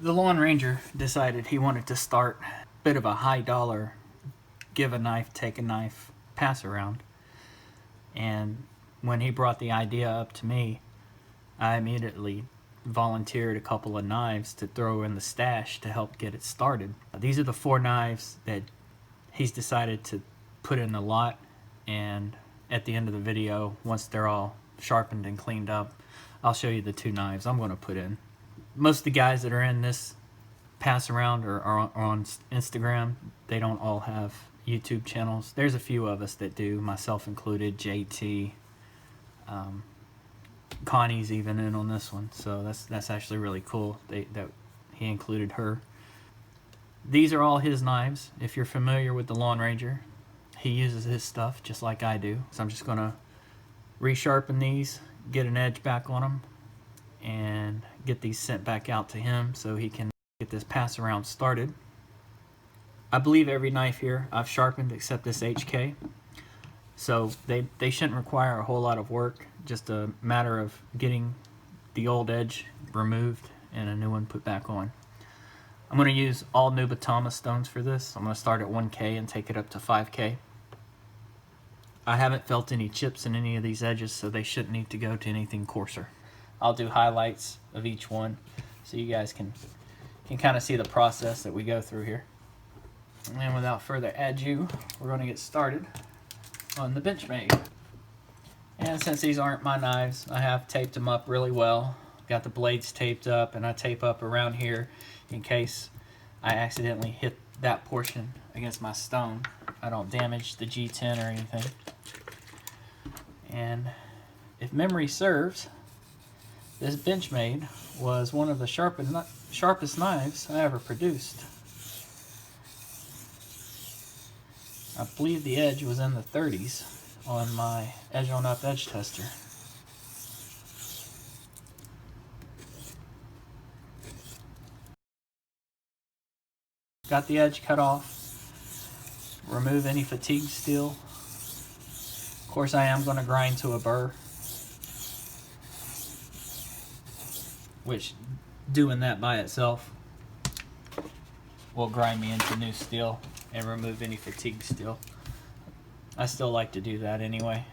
The Lone Ranger decided he wanted to start a bit of a high dollar give a knife, take a knife, pass around. And when he brought the idea up to me, I immediately volunteered a couple of knives to throw in the stash to help get it started. These are the 4 knives that he's decided to put in the lot, and at the end of the video, once they're all sharpened and cleaned up, I'll show you the 2 knives I'm going to put in. Most of the guys that are in this pass around are on Instagram. They don't all have YouTube channels. There's a few of us that do, myself included, JT, Connie's even in on this one, so that's actually really cool that he included her. These are all his knives. If you're familiar with the Lone Ranger, he uses his stuff just like I do. So I'm just going to resharpen these, get an edge back on them, and get these sent back out to him so he can get this pass around started. I believe every knife here I've sharpened except this HK. So they shouldn't require a whole lot of work, just a matter of getting the old edge removed and a new one put back on. I'm going to use all Nubatama stones for this. I'm going to start at 1K and take it up to 5K. I haven't felt any chips in any of these edges, so they shouldn't need to go to anything coarser. I'll do highlights of each one so you guys can kind of see the process that we go through here. And without further ado, we're going to get started on the Benchmade. And since these aren't my knives, I have taped them up really well. Got the blades taped up, and I tape up around here in case I accidentally hit that portion against my stone. I don't damage the G10 or anything. And if memory serves, this Benchmade was one of the sharpest knives I ever produced. I believe the edge was in the 30s on my edge on up edge tester. Got the edge cut off. Remove any fatigue steel. Of course, I am going to grind to a burr, which doing that by itself will grind me into new steel and remove any fatigue steel. I still like to do that anyway.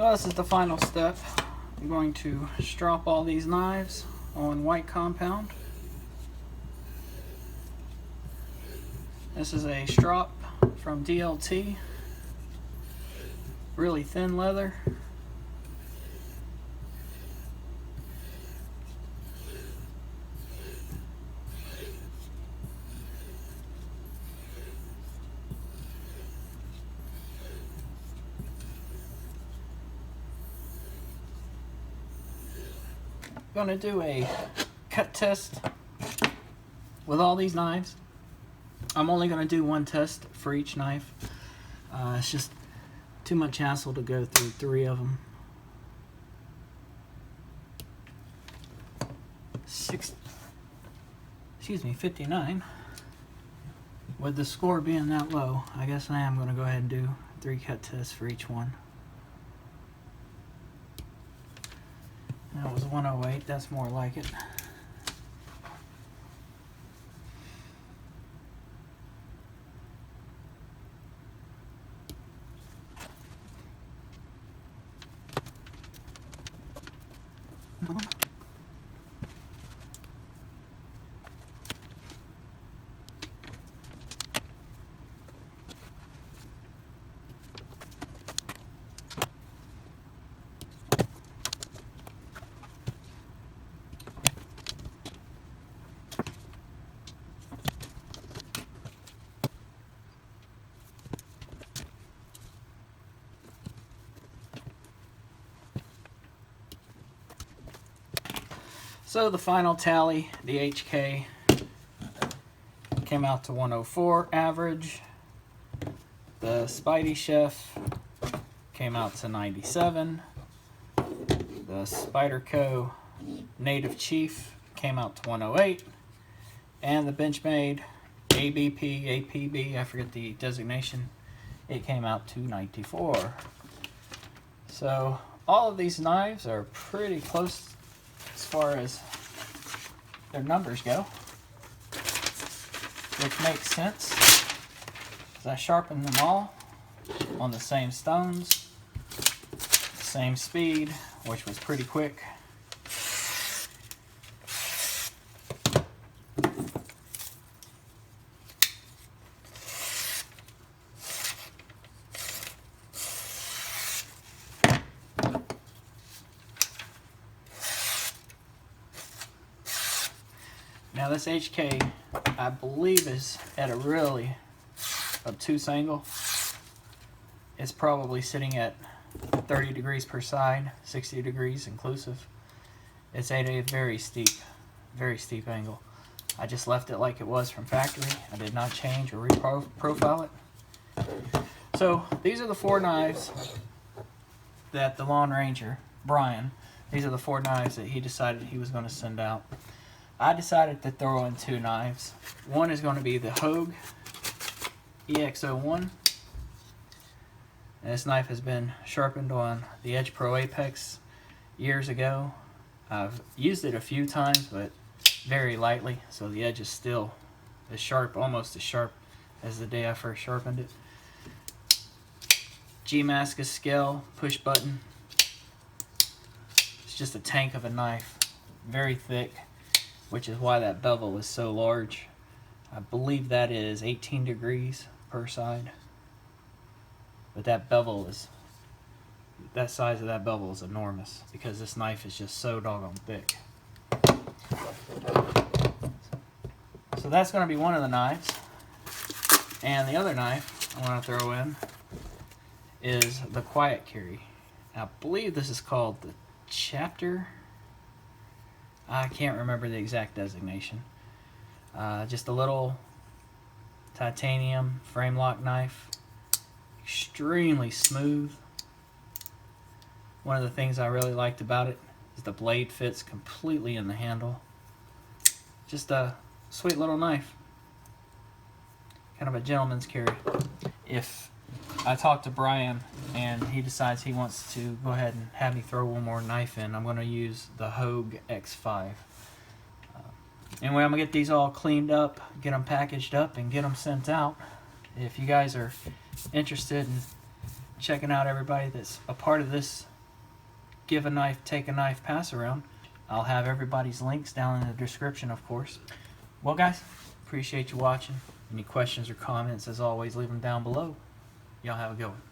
Well, this is the final step. I'm going to strop all these knives on white compound. This is a strop from DLT, really thin leather. I'm going to do a cut test with all these knives. I'm only going to do one test for each knife. It's just too much hassle to go through 3 of them. 59. With the score being that low, I guess I am going to go ahead and do 3 cut tests for each one. That was 108, that's more like it. So the final tally, the HK came out to 104 average. The SpydieChef came out to 97. The Spyderco Native Chief came out to 108. And the Benchmade APB, I forget the designation, it came out to 94. So all of these knives are pretty close as far as their numbers go, which makes sense, because I sharpened them all on the same stones, same speed, which was pretty quick. Now this HK, I believe, is at a really obtuse angle. It's probably sitting at 30 degrees per side, 60 degrees inclusive. It's at a very steep angle. I just left it like it was from factory. I did not change or reprofile it. So these are the 4 knives that the Lone Ranger, Brian, these are the 4 knives that he decided he was going to send out. I decided to throw in 2 knives. One is going to be the Hogue EX01. And this knife has been sharpened on the Edge Pro Apex years ago. I've used it a few times, but very lightly, so the edge is still as sharp, almost as sharp as the day I first sharpened it. G-Mascus scale, push button. It's just a tank of a knife, very thick, which is why that bevel is so large. I believe that is 18 degrees per side. But that bevel is, that size of that bevel is enormous, because this knife is just so doggone thick. So that's going to be one of the knives. And the other knife I want to throw in is the Quiet Carry. I believe this is called the Chapter. I can't remember the exact designation. Just a little titanium frame lock knife. Extremely smooth. One of the things I really liked about it is the blade fits completely in the handle. Just a sweet little knife. Kind of a gentleman's carry. If I talk to Brian and he decides he wants to go ahead and have me throw one more knife in, I'm going to use the Hogue X5. Anyway, I'm going to get these all cleaned up, get them packaged up, and get them sent out. If you guys are interested in checking out everybody that's a part of this give a knife, take a knife pass around. I'll have everybody's links down in the description, of course. Well, guys, appreciate you watching. Any questions or comments, as always, leave them down below. Y'all have a good one.